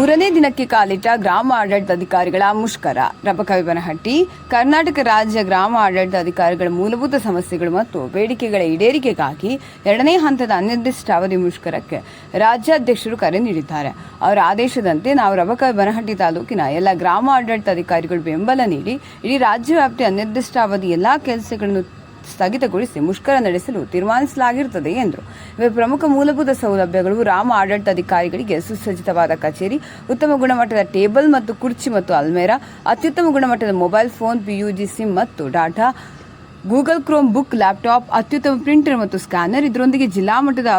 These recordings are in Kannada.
ಮೂರನೇ ದಿನಕ್ಕೆ ಕಾಲಿಟ್ಟ ಗ್ರಾಮ ಆಡಳಿತಾಧಿಕಾರಿಗಳ ಮುಷ್ಕರ. ರಬಕವಿಬನಹಟ್ಟಿ. ಕರ್ನಾಟಕ ರಾಜ್ಯ ಗ್ರಾಮ ಆಡಳಿತಾಧಿಕಾರಿಗಳ ಮೂಲಭೂತ ಸಮಸ್ಯೆಗಳು ಮತ್ತು ಬೇಡಿಕೆಗಳ ಈಡೇರಿಕೆಗಾಗಿ ಎರಡನೇ ಹಂತದ ಅನಿರ್ದಿಷ್ಟಾವಧಿ ಮುಷ್ಕರಕ್ಕೆ ರಾಜ್ಯಾಧ್ಯಕ್ಷರು ಕರೆ ನೀಡಿದ್ದಾರೆ. ಅವರ ಆದೇಶದಂತೆ ನಾವು ರಬಕವಿಬನಹಟ್ಟಿ ತಾಲೂಕಿನ ಎಲ್ಲ ಗ್ರಾಮ ಆಡಳಿತಾಧಿಕಾರಿಗಳು ಬೆಂಬಲ ನೀಡಿ ಇಡೀ ರಾಜ್ಯ ವ್ಯಾಪ್ತಿ ಅನಿರ್ದಿಷ್ಟಾವಧಿ ಎಲ್ಲಾ ಕೆಲಸಗಳನ್ನು ಸ್ಥಗಿತಗೊಳಿಸಿ ಮುಷ್ಕರ ನಡೆಸಲು ತೀರ್ಮಾನಿಸಲಾಗಿರುತ್ತದೆ ಎಂದರು. ಇವೆ ಪ್ರಮುಖ ಮೂಲಭೂತ ಸೌಲಭ್ಯಗಳು: ಗ್ರಾಮ ಆಡಳಿತಾಧಿಕಾರಿಗಳಿಗೆ ಸುಸಜ್ಜಿತವಾದ ಕಚೇರಿ, ಉತ್ತಮ ಗುಣಮಟ್ಟದ ಟೇಬಲ್ ಮತ್ತು ಕುರ್ಚಿ ಮತ್ತು ಅಲ್ಮೇರಾ, ಅತ್ಯುತ್ತಮ ಗುಣಮಟ್ಟದ ಮೊಬೈಲ್ ಫೋನ್, PUG ಸಿಮ್ ಮತ್ತು data, Google Chrome book, laptop, ಅತ್ಯುತ್ತಮ ಪ್ರಿಂಟರ್ ಮತ್ತು ಸ್ಕ್ಯಾನರ್. ಇದರೊಂದಿಗೆ ಜಿಲ್ಲಾ ಮಟ್ಟದ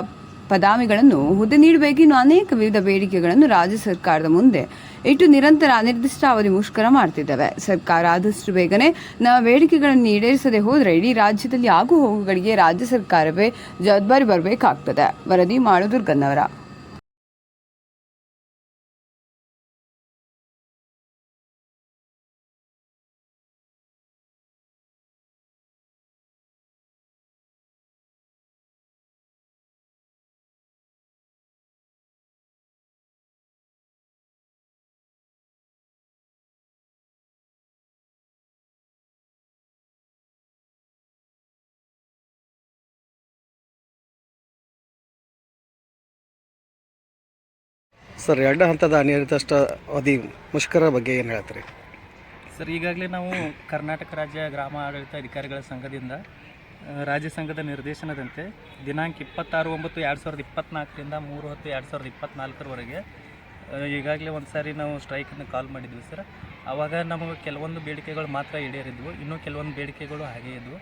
ಪದಾಮಿಗಳನ್ನು ಹುದ್ದೆ ನೀಡಬೇಕು. ಇನ್ನು ಅನೇಕ ವಿವಿಧ ಬೇಡಿಕೆಗಳನ್ನು ರಾಜ್ಯ ಸರ್ಕಾರದ ಮುಂದೆ ಇಟ್ಟು ನಿರಂತರ ಅನಿರ್ದಿಷ್ಟಾವಧಿ ಮುಷ್ಕರ ಮಾಡ್ತಿದ್ದೇವೆ. ಸರ್ಕಾರ ಆದಷ್ಟು ಬೇಗನೆ ನಮ್ಮ ಬೇಡಿಕೆಗಳನ್ನು ಈಡೇರಿಸದೆ ಹೋದರೆ ಇಡೀ ರಾಜ್ಯದಲ್ಲಿ ಆಗು ಹೋಗುಗಳಿಗೆ ರಾಜ್ಯ ಸರ್ಕಾರವೇ ಜವಾಬ್ದಾರಿ ಬರಬೇಕಾಗ್ತದೆ. ವರದಿ ಮಾಳುದುರ್ಗನ್ನವರ. ಸರ್, ಎರಡು ಹಂತದ ಅನಿರ್ದಿಷ್ಟಾವಧಿ ಮುಷ್ಕರ ಬಗ್ಗೆ ಏನು ಹೇಳ್ತೀರಿ? ಸರ್, ಈಗಾಗಲೇ ನಾವು ಕರ್ನಾಟಕ ರಾಜ್ಯ ಗ್ರಾಮ ಆಡಳಿತ ಅಧಿಕಾರಿಗಳ ಸಂಘದಿಂದ ರಾಜ್ಯ ಸಂಘದ ನಿರ್ದೇಶನದಂತೆ ದಿನಾಂಕ 26/9/2024ರಿಂದ 3/10/2024 ಈಗಾಗಲೇ ಒಂದು ಸಾರಿ ನಾವು ಸ್ಟ್ರೈಕನ್ನು ಕಾಲ್ ಮಾಡಿದ್ವಿ ಸರ್. ಆವಾಗ ನಮಗೆ ಕೆಲವೊಂದು ಬೇಡಿಕೆಗಳು ಮಾತ್ರ ಈಡೇರಿದ್ವು, ಇನ್ನೂ ಕೆಲವೊಂದು ಬೇಡಿಕೆಗಳು ಹಾಗೇ ಇದ್ವು.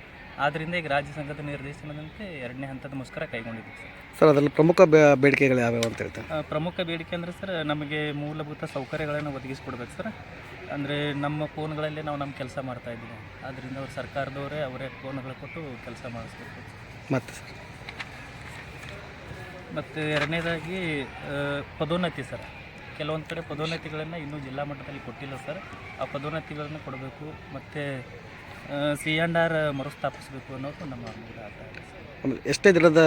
ಆದ್ದರಿಂದ ಈಗ ರಾಜ್ಯ ಸಂಘದ ನಿರ್ದೇಶನದಂತೆ ಎರಡನೇ ಹಂತದ ಮುಷ್ಕರ ಕೈಗೊಂಡಿದ್ವಿ ಸರ್. ಅದರಲ್ಲಿ ಪ್ರಮುಖ ಬೇಡಿಕೆಗಳು ಯಾವ್ಯಾವ ಅಂತ ಹೇಳ್ತಾರೆ? ಪ್ರಮುಖ ಬೇಡಿಕೆ ಅಂದರೆ ಸರ್, ನಮಗೆ ಮೂಲಭೂತ ಸೌಕರ್ಯಗಳನ್ನು ಒದಗಿಸ್ಕೊಡ್ಬೇಕು ಸರ್. ಅಂದರೆ ನಮ್ಮ ಫೋನ್ಗಳಲ್ಲೇ ನಾವು ನಮ್ಮ ಕೆಲಸ ಮಾಡ್ತಾಯಿದ್ದೀವಿ, ಆದ್ದರಿಂದ ಅವ್ರು ಸರ್ಕಾರದವರೇ ಅವರೇ ಫೋನ್ಗಳು ಕೊಟ್ಟು ಕೆಲಸ ಮಾಡಿಸ್ಬೇಕು. ಮತ್ತು ಸರ್, ಮತ್ತು ಎರಡನೇದಾಗಿ ಪದೋನ್ನತಿ ಸರ್. ಕೆಲವೊಂದು ಕಡೆ ಪದೋನ್ನತಿಗಳನ್ನು ಇನ್ನೂ ಜಿಲ್ಲಾ ಮಟ್ಟದಲ್ಲಿ ಕೊಟ್ಟಿಲ್ಲ ಸರ್. ಆ ಪದೋನ್ನತಿಗಳನ್ನು ಕೊಡಬೇಕು. ಮತ್ತು C&R ಮರುಸ್ಥಾಪಿಸಬೇಕು ಅನ್ನೋದು ನಮ್ಮ ಮೂಲ ಆಗ್ತಾ ಇದೆ ಸರ್. ಎಷ್ಟೇ ದಿನದ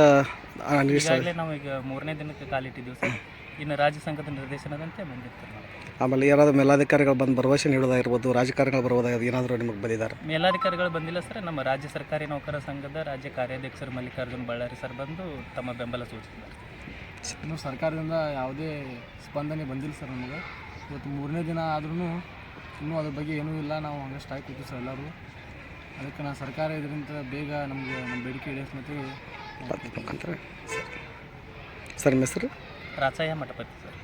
ಈಗಾಗಲೇ ನಾವು ಈಗ ಮೂರನೇ ದಿನಕ್ಕೆ ಕಾಲಿಟ್ಟಿದ್ದೀವಿ ಸರ್. ಇನ್ನು ರಾಜ್ಯ ಸಂಘದ ನಿರ್ದೇಶನದಂತೆ ಮುಂದಿರ್ತಾರೆ. ಆಮೇಲೆ ಯಾರಾದರೂ ಮೇಲಾಧಿಕಾರಿಗಳು ಬಂದು ಭರವಸೆ ನೀಡೋದಾಗಿರ್ಬೋದು, ರಾಜಕಾರಣಿಗಳು ಬರೋದಾಗಿರ್ಬೋದು, ಏನಾದರೂ ನಿಮಗೆ ಬಂದಿದ್ದಾರೆ? ಮೇಲಾಧಿಕಾರಿಗಳು ಬಂದಿಲ್ಲ ಸರ್. ನಮ್ಮ ರಾಜ್ಯ ಸರ್ಕಾರಿ ನೌಕರ ಸಂಘದ ರಾಜ್ಯ ಕಾರ್ಯಾಧ್ಯಕ್ಷರು ಮಲ್ಲಿಕಾರ್ಜುನ್ ಬಳ್ಳಾರಿ ಸರ್ ಬಂದು ತಮ್ಮ ಬೆಂಬಲ ಸೂಚಿಸಿದ್ದಾರೆ. ಇನ್ನು ಸರ್ಕಾರದಿಂದ ಯಾವುದೇ ಸ್ಪಂದನೆ ಬಂದಿಲ್ಲ ಸರ್ ನಮಗೆ. ಇವತ್ತು ಮೂರನೇ ದಿನ ಆದ್ರೂ ಇನ್ನೂ ಅದ್ರ ಬಗ್ಗೆ ಏನೂ ಇಲ್ಲ. ನಾವು ಹಂಗೆ ಸ್ಟ್ರೈಕ್ ಕೂತೀವಿ ಸರ್ ಎಲ್ಲರೂ. ಅದಕ್ಕೆ ನಾವು ಸರ್ಕಾರ ಇದರಿಂದ ಬೇಗ ನಮಗೆ ನಮ್ಮ ಬೇಡಿಕೆ ಈಡೇರಿಸ್ತೀವಿ ಸರ್. ನಿಮ್ಮ ಹೆಸರು? ರಾಚಯ್ಯ ಮಠಪತಿ ಸರ್.